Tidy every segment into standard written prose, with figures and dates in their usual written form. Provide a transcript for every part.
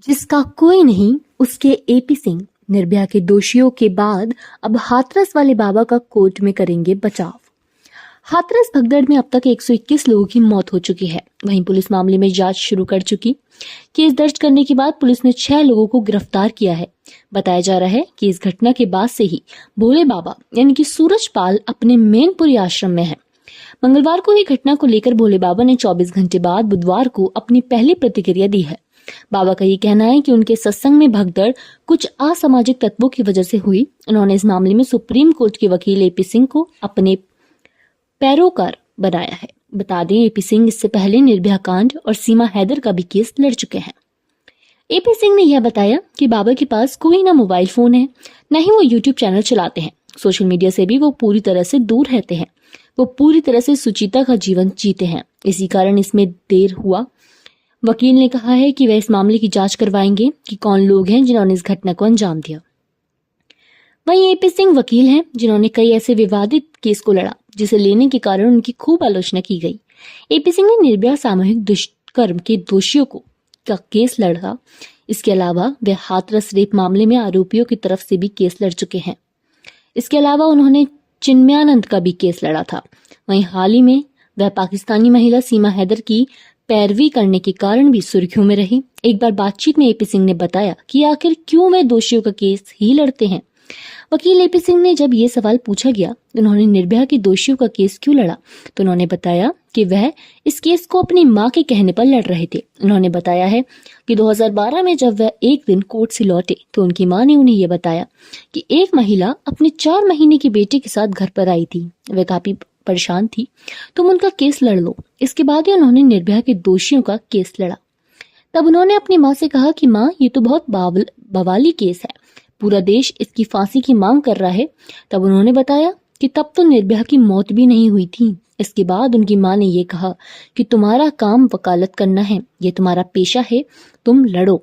जिसका कोई नहीं उसके एपी सिंह। निर्भया के दोषियों के बाद अब हाथरस वाले बाबा का कोर्ट में करेंगे बचाव। हाथरस भगदड़ में अब तक 121 लोगों की मौत हो चुकी है। वहीं पुलिस मामले में जांच शुरू कर चुकी। केस दर्ज करने के बाद पुलिस ने 6 लोगों को गिरफ्तार किया है। बताया जा रहा है कि इस घटना के बाद से ही भोले बाबा यानी कि सूरजपाल अपने मैनपुरी आश्रम में है। मंगलवार को ही घटना को लेकर भोले बाबा ने 24 घंटे बाद बुधवार को अपनी पहली प्रतिक्रिया दी है। बाबा का ये कहना है कि उनके सत्संग में भगदड़ कुछ असामाजिक तत्वों की वजह से हुई। उन्होंने इस मामले में सुप्रीम कोर्ट के वकील एपी सिंह को अपने पैरोकार बनाया है। बता दें, एपी सिंह इससे पहले निर्भया कांड और सीमा हैदर का भी केस लड़ चुके हैं। एपी सिंह ने यह बताया कि बाबा के पास कोई ना मोबाइल फोन है, न ही वो यूट्यूब चैनल चलाते हैं। सोशल मीडिया से भी वो पूरी तरह से दूर रहते हैं। वो पूरी तरह से सुचिता का जीवन जीते हैं। इसी कारण इसमें देर हुआ। वकील ने कहा है कि वह इस मामले की जांच करवाएंगे कि कौन लोग हैं जिन्होंने इस घटना को अंजाम दिया। वहीं एपी सिंह वकील हैं जिन्होंने कई ऐसे विवादित केस को लड़ा जिसे लेने के कारण उनकी खूब आलोचना की गई। एपी सिंह ने निर्भया सामूहिक दुष्कर्म के दोषियों का केस लड़ा। इसके अलावा वे हाथरस रेप मामले में आरोपियों की तरफ से भी केस लड़ चुके हैं। इसके अलावा उन्होंने चिन्मयानंद का भी केस लड़ा था। वहीं हाल ही में वह पाकिस्तानी महिला सीमा हैदर की पैरवी करने के कारण भी सुर्खियों में रही। एक बार बातचीत में एपी सिंह ने बताया कि आखिर क्यों वे दोषियों का केस ही लड़ते हैं। वकील एपी सिंह ने जब ये सवाल पूछा गया उन्होंने निर्भया के दोषियों का केस क्यों लड़ा, तो उन्होंने बताया कि वह इस केस को अपनी मां के कहने पर लड़ रहे थे। उन्होंने बताया है कि 2012 में जब वह एक दिन कोर्ट से लौटे तो उनकी मां ने उन्हें यह बताया कि एक महिला अपने 4 महीने के बेटे के साथ घर पर आई थी। वह काफी परेशान थी, तुम उनका केस लड़ लो। इसके बाद ही उन्होंने निर्भया के दोषियों का केस लड़ा। तब उन्होंने अपनी मां से कहा कि मां, ये तो बहुत बवाली केस है, पूरा देश इसकी फांसी की मांग कर रहा है। तब उन्होंने बताया कि तब तो निर्भया की मौत भी नहीं हुई थी। इसके बाद उनकी मां ने ये कहा कि तुम्हारा काम वकालत करना है, ये तुम्हारा पेशा है, तुम लड़ो।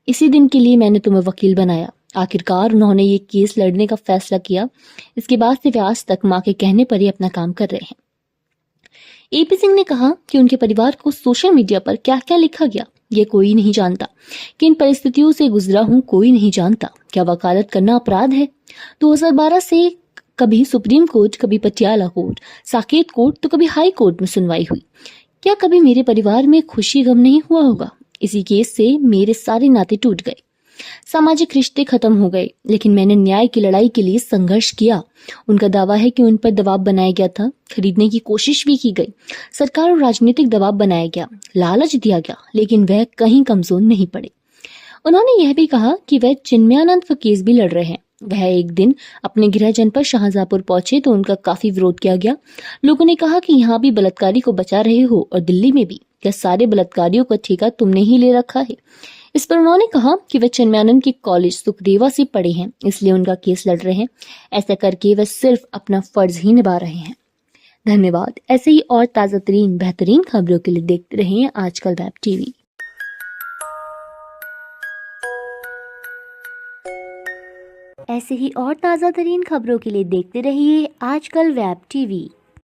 इसी दिन के लिए मैंने तुम्हें वकील बनाया। आखिरकार उन्होंने ये केस लड़ने का फैसला किया। इसके बाद से वे आज तक मां के कहने पर ही अपना काम कर रहे हैं। एपी सिंह ने कहा कि उनके परिवार को सोशल मीडिया पर क्या क्या लिखा गया ये कोई नहीं जानता। किन परिस्थितियों से गुजरा हूं कोई नहीं जानता। क्या वकालत करना अपराध है? 2012 से कभी सुप्रीम कोर्ट, कभी पटियाला कोर्ट, साकेत कोर्ट तो कभी हाई कोर्ट में सुनवाई हुई। क्या कभी मेरे परिवार में खुशी गम नहीं हुआ होगा? इसी केस से मेरे सारे नाते टूट गए, सामाजिक रिश्ते खत्म हो गए, लेकिन मैंने न्याय की लड़ाई के लिए संघर्ष किया। उनका दावा है कि उन पर दबाव बनाया गया था, खरीदने की कोशिश भी की गई, सरकार और राजनीतिक दबाव बनाया गया, लालच दिया गया, लेकिन वह कहीं कमजोर नहीं पड़े। उन्होंने यह भी कहा कि वह चिन्मयानंद का केस भी लड़ रहे हैं। वह एक दिन अपने गृह जनपद शाहजहांपुर पहुंचे तो उनका काफी विरोध किया गया। लोगों ने कहा कि यहाँ भी बलात्कारी को बचा रहे हो और दिल्ली में भी, क्या सारे बलात्कारियों का ठेका तुमने ही ले रखा है? इस पर उन्होंने कहा कि वे चिन्मयानंद के कॉलेज सुखदेवा से पढ़े हैं, इसलिए उनका केस लड़ रहे हैं। ऐसा करके वे सिर्फ अपना फर्ज ही निभा रहे हैं। धन्यवाद। ऐसे ही और ताजा तरीन बेहतरीन खबरों के लिए देखते रहें आजकल वेब टीवी। ऐसे ही और ताजा तरीन खबरों के लिए देखते रहिए आजकल वेब टीवी।